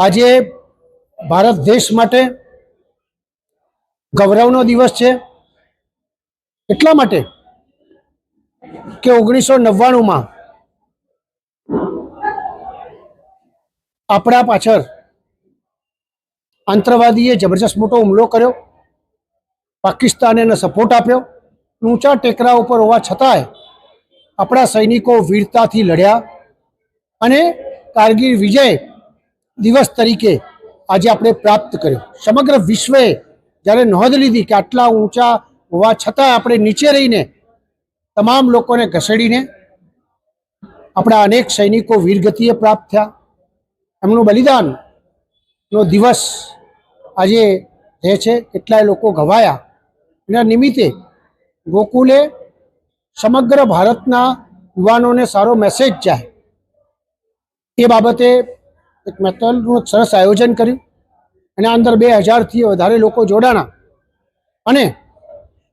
આજે ભારત દેશ માટે ગૌરવનો દિવસ છે। એટલા માટે કે 1999માં આપણા પાછળ આતંકવાદીએ જબરજસ્ત મોટો હુમલો કર્યો, પાકિસ્તાને એને સપોર્ટ આપ્યો। ઊંચા ટેકરા ઉપર હોવા છતાંય આપણા સૈનિકો વીરતાથી લડ્યા અને કારગિલ વિજય દિવસ તરીકે આજે આપણે પ્રાપ્ત કર્યો। સમગ્ર વિશ્વએ જ્યારે નોંધ લીધી કે આટલા ઊંચા હોવા છતાં આપણે નીચે રહીને તમામ લોકોને ઘસેડીને આપણા અનેક સૈનિકો વીરગતિએ પ્રાપ્ત થયા, એમનું બલિદાનનો દિવસ આજે રહે છે। કેટલાય લોકો ઘવાયા। એના નિમિત્તે ગોકુલે સમગ્ર ભારતના યુવાનોને સારો મેસેજ જાય એ બાબતે એક મેટલનું સરસ આયોજન કર્યું અને અંદર 2000થી વધારે લોકો જોડાણા અને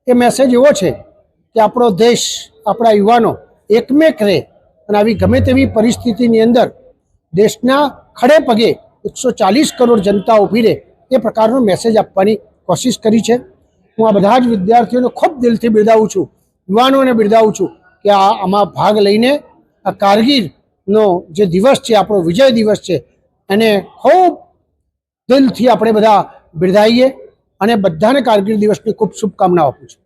એ મેસેજ એવો છે કે આપણો દેશ, આપણા યુવાનો એકમેક રહે અને આવી ગમે તેવી પરિસ્થિતિની અંદર દેશના ખડે પગે 140 કરોડ જનતા ઊભી રહે એ પ્રકારનો મેસેજ આપવાની કોશિશ કરી છે। હું આ બધા જ વિદ્યાર્થીઓને ખૂબ દિલથી બિરદાવું છું, યુવાનોને બિરદાવું છું કે આમાં ભાગ લઈને આ કારગિલનો જે દિવસ છે, આપણો વિજય દિવસ છે, એને ખૂબ દિલથી આપણે બધા બિરદાવીએ અને બધાને કારગિલ દિવસની ખૂબ શુભકામનાઓ આપું છું।